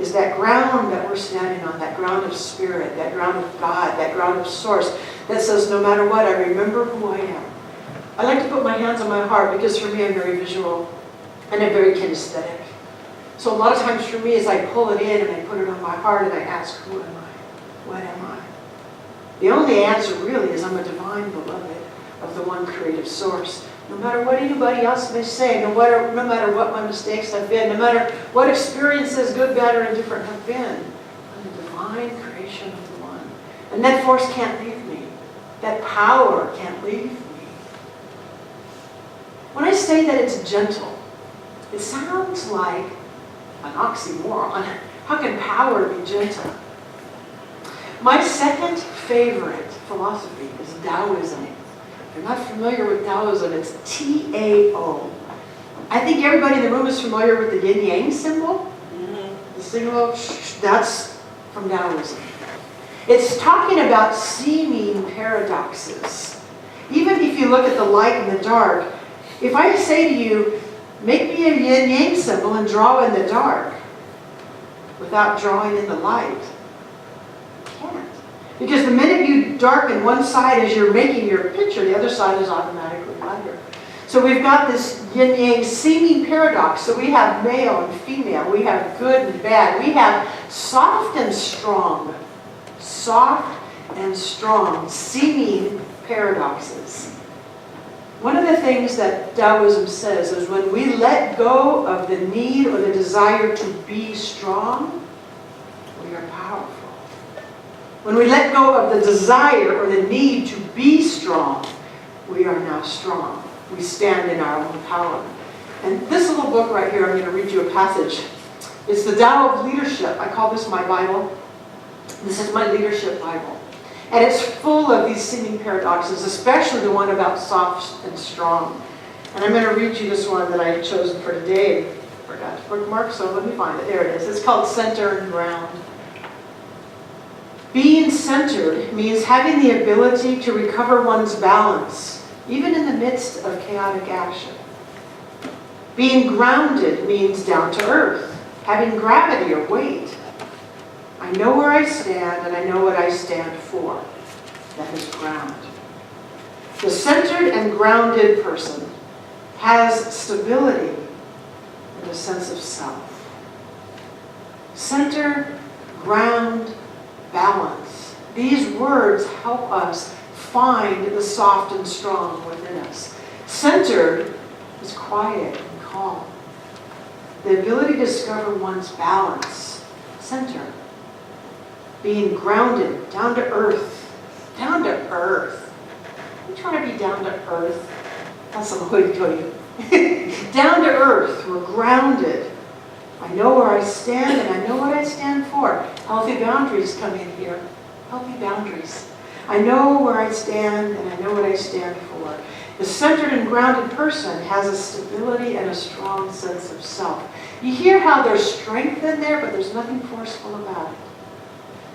is that ground that we're standing on, that ground of spirit, that ground of God, that ground of source, that says no matter what, I remember who I am. I like to put my hands on my heart because for me I'm very visual and I'm very kinesthetic. So a lot of times for me is I pull it in and I put it on my heart and I ask, who am I? What am I? The only answer really is I'm a divine beloved of the one creative source. No matter what anybody else may say, no matter what my mistakes have been, no matter what experiences, good, bad, or indifferent, have been, I'm the divine creation of the one. And that force can't leave me. That power can't leave me. When I say that it's gentle, it sounds like an oxymoron. How can power be gentle? My second favorite philosophy is Taoism. If you're not familiar with Taoism, it's T-A-O. I think everybody in the room is familiar with the yin-yang symbol. The symbol, that's from Taoism. It's talking about seeming paradoxes. Even if you look at the light and the dark, if I say to you, make me a yin-yang symbol and draw in the dark without drawing in the light, you can't. Because the minute you darken one side as you're making your picture, the other side is automatically lighter. So we've got this yin-yang seeming paradox. So we have male and female. We have good and bad. We have soft and strong. Soft and strong. Seeming paradoxes. One of the things that Taoism says is when we let go of the need or the desire to be strong, we are powerful. When we let go of the desire or the need to be strong, we are now strong. We stand in our own power. And this little book right here, I'm going to read you a passage. It's the Tao of Leadership. I call this my Bible. This is my leadership Bible. And it's full of these seeming paradoxes, especially the one about soft and strong. And I'm going to read you this one that I had chosen for today. I forgot to bookmark, so let me find it. There it is. It's called Center and Ground. Being centered means having the ability to recover one's balance, even in the midst of chaotic action. Being grounded means down to earth, having gravity or weight. I know where I stand and I know what I stand for. That is ground. The centered and grounded person has stability and a sense of self. Center, ground, balance. These words help us find the soft and strong within us. Centered is quiet and calm. The ability to discover one's balance. Center. Being grounded, down to earth. Down to earth. You trying to be down to earth? That's some hoity-toity. Down to earth. We're grounded. I know where I stand and I know what I stand for. Healthy boundaries come in here. Healthy boundaries. I know where I stand and I know what I stand for. The centered and grounded person has a stability and a strong sense of self. You hear how there's strength in there, but there's nothing forceful about it.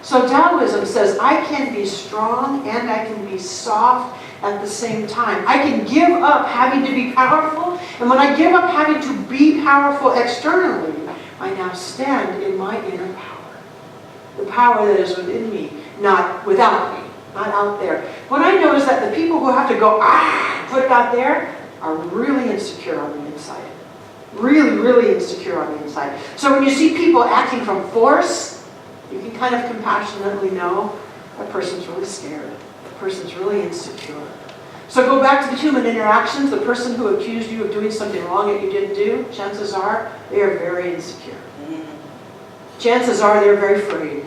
So Taoism says I can be strong and I can be soft at the same time. I can give up having to be powerful, and when I give up having to be powerful externally, I now stand in my inner power. The power that is within me, not without me, not out there. What I know is that the people who have to go, put it out there, are really insecure on the inside. Really, really insecure on the inside. So when you see people acting from force, you can kind of compassionately know that person's really scared. That person's really insecure. So go back to the human interactions. The person who accused you of doing something wrong that you didn't do, chances are they are very insecure. Chances are they're very afraid.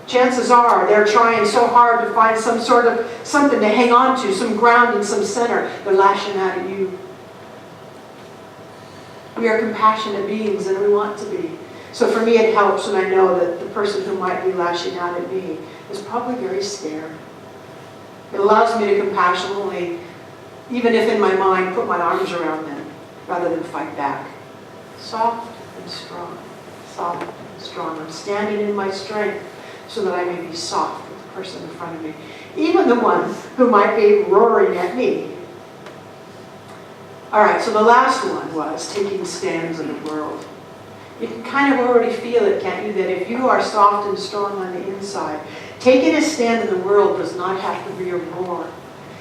Chances are they're trying so hard to find some sort of something to hang on to, some ground and some center. They're lashing out at you. We are compassionate beings and we want to be. So for me it helps when I know that the person who might be lashing out at me is probably very scared. It allows me to compassionately, even if in my mind, put my arms around them rather than fight back. Soft and strong. Soft and strong. I'm standing in my strength so that I may be soft with the person in front of me. Even the one who might be roaring at me. All right, so the last one was taking stands in the world. You can kind of already feel it, can't you? That if you are soft and strong on the inside, taking a stand in the world does not have to be a roar.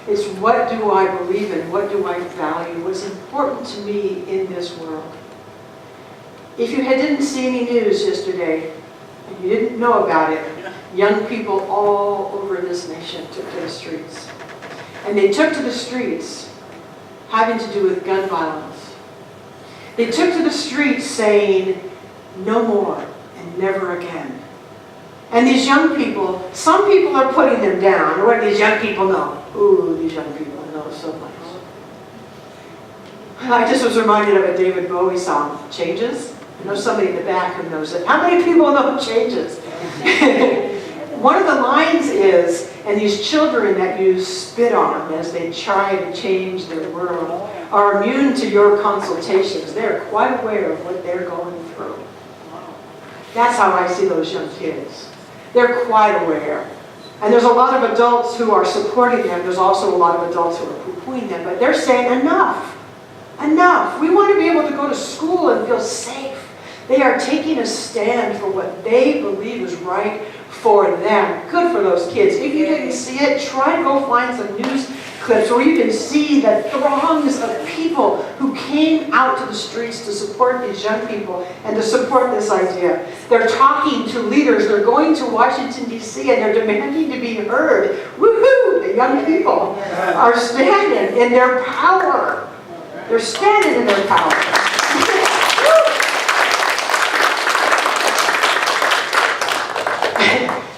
It's what do I believe in? What do I value? What's important to me in this world? If you didn't see any news yesterday, and you didn't know about it, young people all over this nation took to the streets. And they took to the streets having to do with gun violence. They took to the streets saying, no more and never again. And these young people, some people are putting them down. What do these young people know? Ooh, these young people know so much. I just was reminded of a David Bowie song, Changes. I know somebody in the back who knows it. How many people know Changes? One of the lines is, and these children that you spit on as they try to change their world are immune to your consultations. They're quite aware of what they're going through. That's how I see those young kids. They're quite aware. And there's a lot of adults who are supporting them. There's also a lot of adults who are poo-pooing them. But they're saying, enough. Enough. We want to be able to go to school and feel safe. They are taking a stand for what they believe is right for them. Good for those kids. If you didn't see it, try to go find some news clips where you can see the throngs of people who came out to the streets to support these young people and to support this idea. They're talking to leaders. They're going to Washington, D.C., and they're demanding to be heard. Woohoo! The young people are standing in their power. They're standing in their power.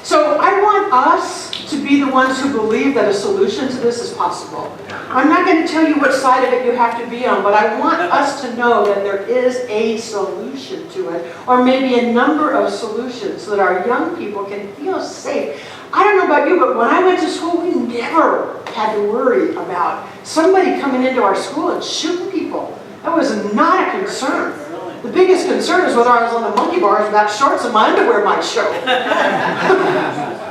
So I want us to be the ones who believe that a solution to this is possible. I'm not going to tell you which side of it you have to be on, but I want us to know that there is a solution to it, or maybe a number of solutions so that our young people can feel safe. I don't know about you, but when I went to school, we never had to worry about somebody coming into our school and shooting people. That was not a concern. The biggest concern is whether I was on the monkey bars without shorts and my underwear might show.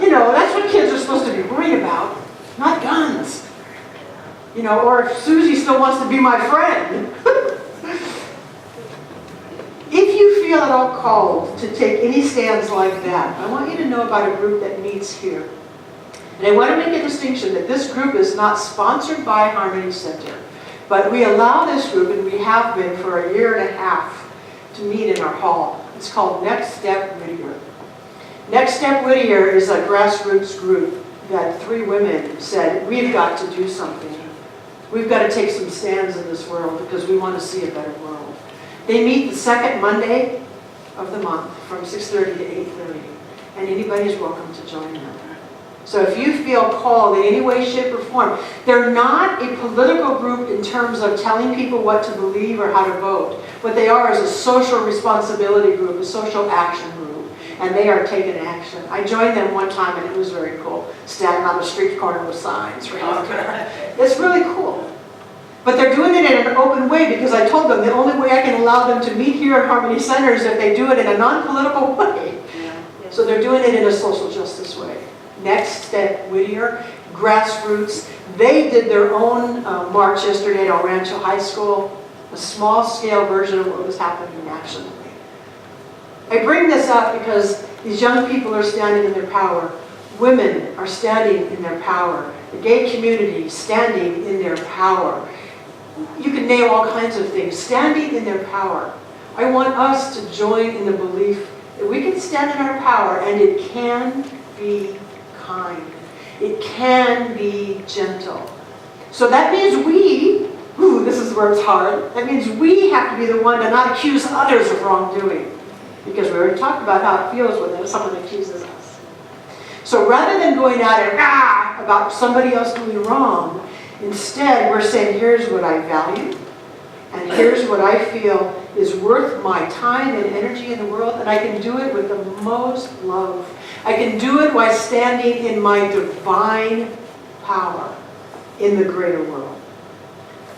You know, that's what kids are supposed to be worried about, not guns. You know, or if Susie still wants to be my friend. If you feel at all called to take any stands like that, I want you to know about a group that meets here. And I want to make a distinction that this group is not sponsored by Harmony Center, but we allow this group, and we have been for a year and a half, to meet in our hall. It's called Next Step Whittier. Next Step Whittier is a grassroots group that 3 women said, we've got to do something. We've got to take some stands in this world because we want to see a better world. They meet the second Monday of the month from 6:30 to 8:30, and anybody is welcome to join them. So if you feel called in any way, shape, or form, they're not a political group in terms of telling people what to believe or how to vote. What they are is a social responsibility group, a social action group, and they are taking action. I joined them one time, and it was very cool, standing on the street corner with signs for healthcare. It's really cool. But they're doing it in an open way because I told them the only way I can allow them to meet here at Harmony Center is if they do it in a non-political way. So they're doing it in a social justice way. Next Step Whittier, grassroots. They did their own march yesterday at El Rancho High School, a small-scale version of what was happening nationally. I bring this up because these young people are standing in their power. Women are standing in their power. The gay community standing in their power. You can name all kinds of things. Standing in their power. I want us to join in the belief that we can stand in our power and it can be kind. It can be gentle. So that means we, this is where it's hard, that means we have to be the one to not accuse others of wrongdoing. Because we already talked about how it feels when someone accuses us. So rather than going out and about somebody else doing wrong, instead we're saying, here's what I value, and here's what I feel is worth my time and energy in the world, and I can do it with the most love. I can do it while standing in my divine power in the greater world.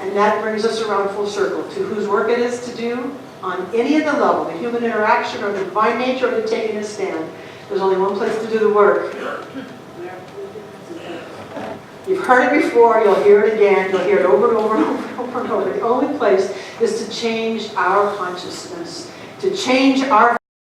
And that brings us around full circle to whose work it is to do on any of the level, the human interaction or the divine nature or the taking a stand. There's only one place to do the work. You've heard it before, you'll hear it again, you'll hear it over and over and over and over and over. The only place is to change our consciousness to change our